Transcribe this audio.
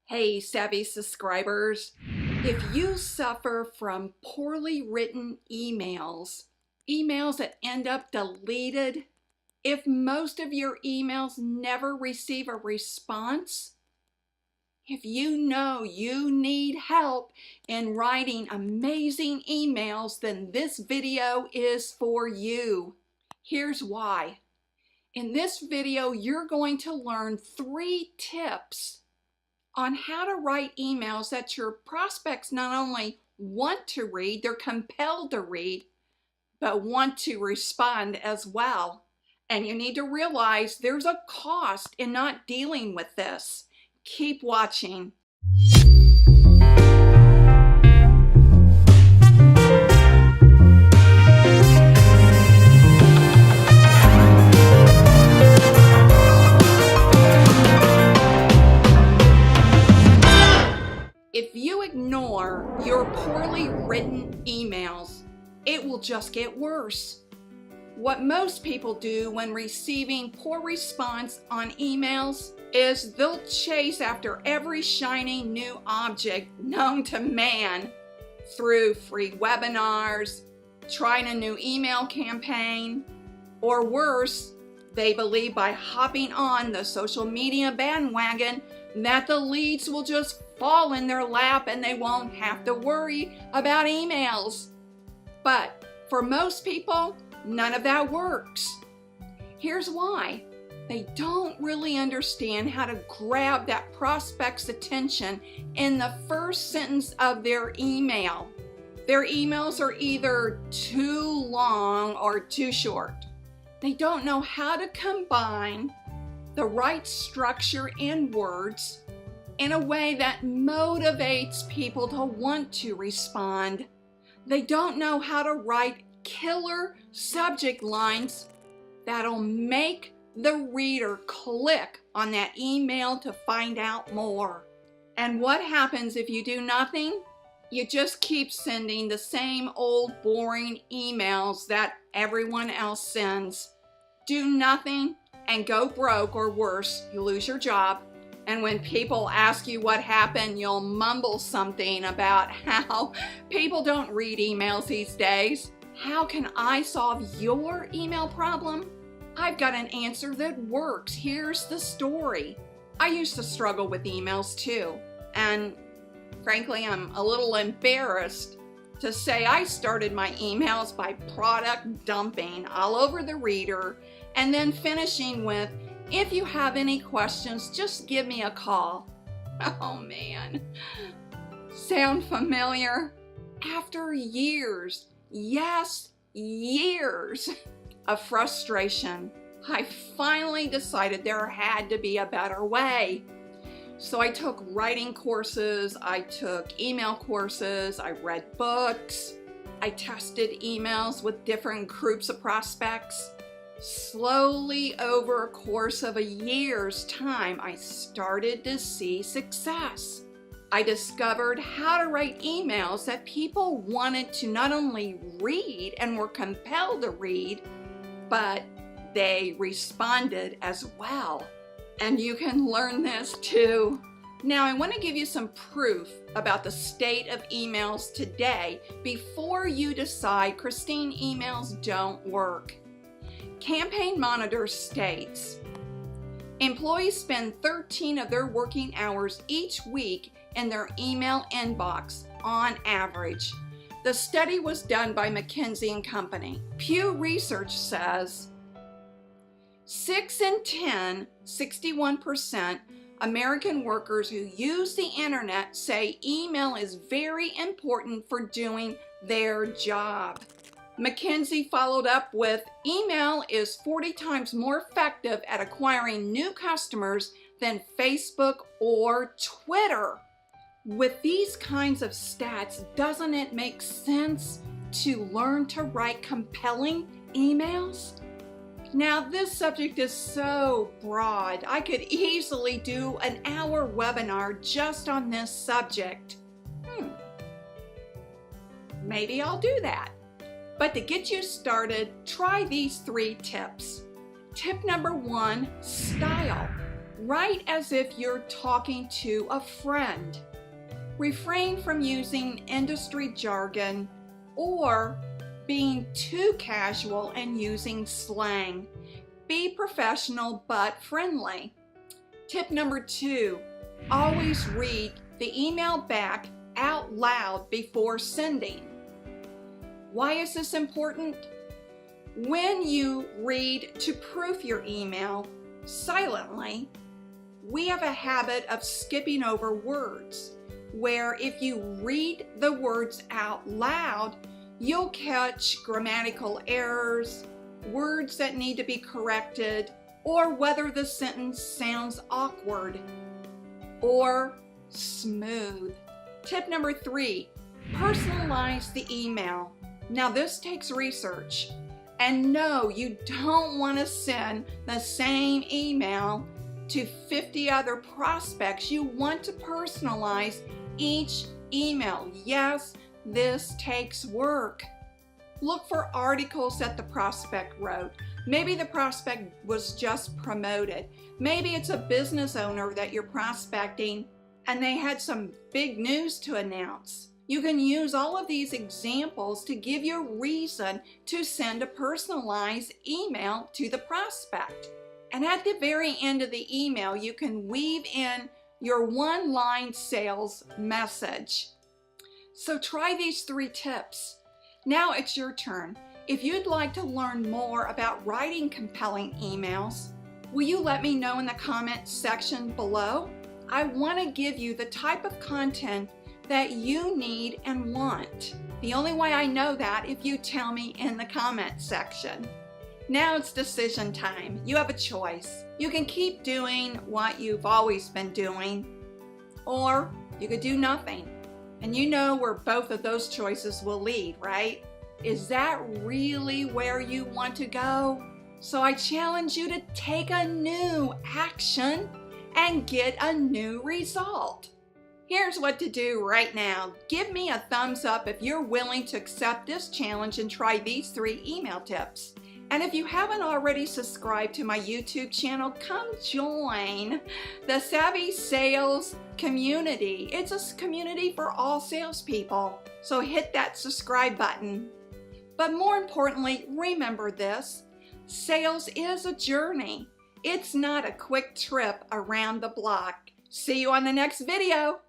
Hey, savvy subscribers. If you suffer from poorly written emails that end up deleted, if most of your emails never receive a response, if you know you need help in writing amazing emails, then this video is for you. Here's why. In this video, you're going to learn 3 tips on how to write emails that your prospects not only want to read, they're compelled to read, but want to respond as well. And you need to realize there's a cost in not dealing with this. Keep watching. If you ignore your poorly written emails, it will just get worse. What most people do when receiving poor response on emails is they'll chase after every shiny new object known to man through free webinars, trying a new email campaign, or worse, they believe by hopping on the social media bandwagon that the leads will just fall in their lap and they won't have to worry about emails. But for most people, none of that works. Here's why. They don't really understand how to grab that prospect's attention in the first sentence of their email. Their emails are either too long or too short. They don't know how to combine the right structure and words in a way that motivates people to want to respond. They don't know how to write killer subject lines that'll make the reader click on that email to find out more. And what happens if you do nothing? You just keep sending the same old boring emails that everyone else sends. Do nothing and go broke, or worse, you lose your job. And when people ask you what happened, you'll mumble something about how people don't read emails these days. How can I solve your email problem? I've got an answer that works. Here's the story. I used to struggle with emails too. And frankly, I'm a little embarrassed to say I started my emails by product dumping all over the reader and then finishing with, "If you have any questions, just give me a call." Oh man. Sound familiar? After years, yes, years of frustration, I finally decided there had to be a better way. So I took writing courses, I took email courses, I read books, I tested emails with different groups of prospects. Slowly, over a course of a year's time, I started to see success. I discovered how to write emails that people wanted to not only read and were compelled to read, but they responded as well. And you can learn this too. Now, I want to give you some proof about the state of emails today before you decide, "Christine, emails don't work." Campaign Monitor states, employees spend 13 of their working hours each week in their email inbox on average. The study was done by McKinsey & Company. Pew Research says 6 in 10, 61% American workers who use the internet say email is very important for doing their job. McKinsey followed up with, email is 40 times more effective at acquiring new customers than Facebook or Twitter. With these kinds of stats, doesn't it make sense to learn to write compelling emails? Now, this subject is so broad. I could easily do an hour webinar just on this subject. Maybe I'll do that. But to get you started, try these 3 tips. Tip number 1, style. Write as if you're talking to a friend. Refrain from using industry jargon or being too casual and using slang. Be professional but friendly. Tip number 2, always read the email back out loud before sending. Why is this important? When you read to proof your email silently, we have a habit of skipping over words, where if you read the words out loud, you'll catch grammatical errors, words that need to be corrected, or whether the sentence sounds awkward or smooth. Tip number 3, personalize the email. Now this takes research. And no, you don't want to send the same email to 50 other prospects. You want to personalize each email. Yes, this takes work. Look for articles that the prospect wrote. Maybe the prospect was just promoted. Maybe it's a business owner that you're prospecting and they had some big news to announce. You can use all of these examples to give you a reason to send a personalized email to the prospect. And at the very end of the email, you can weave in your one-line sales message. So try these 3 tips. Now it's your turn. If you'd like to learn more about writing compelling emails, will you let me know in the comment section below? I want to give you the type of content that you need and want. The only way I know that if you tell me in the comment section. Now it's decision time. You have a choice. You can keep doing what you've always been doing, or you could do nothing. And you know where both of those choices will lead, right? Is that really where you want to go? So I challenge you to take a new action and get a new result. Here's what to do right now. Give me a thumbs up if you're willing to accept this challenge and try these 3 email tips. And if you haven't already subscribed to my YouTube channel, come join the Savvy Sales community. It's a community for all salespeople. So hit that subscribe button. But more importantly, remember this: sales is a journey. It's not a quick trip around the block. See you on the next video.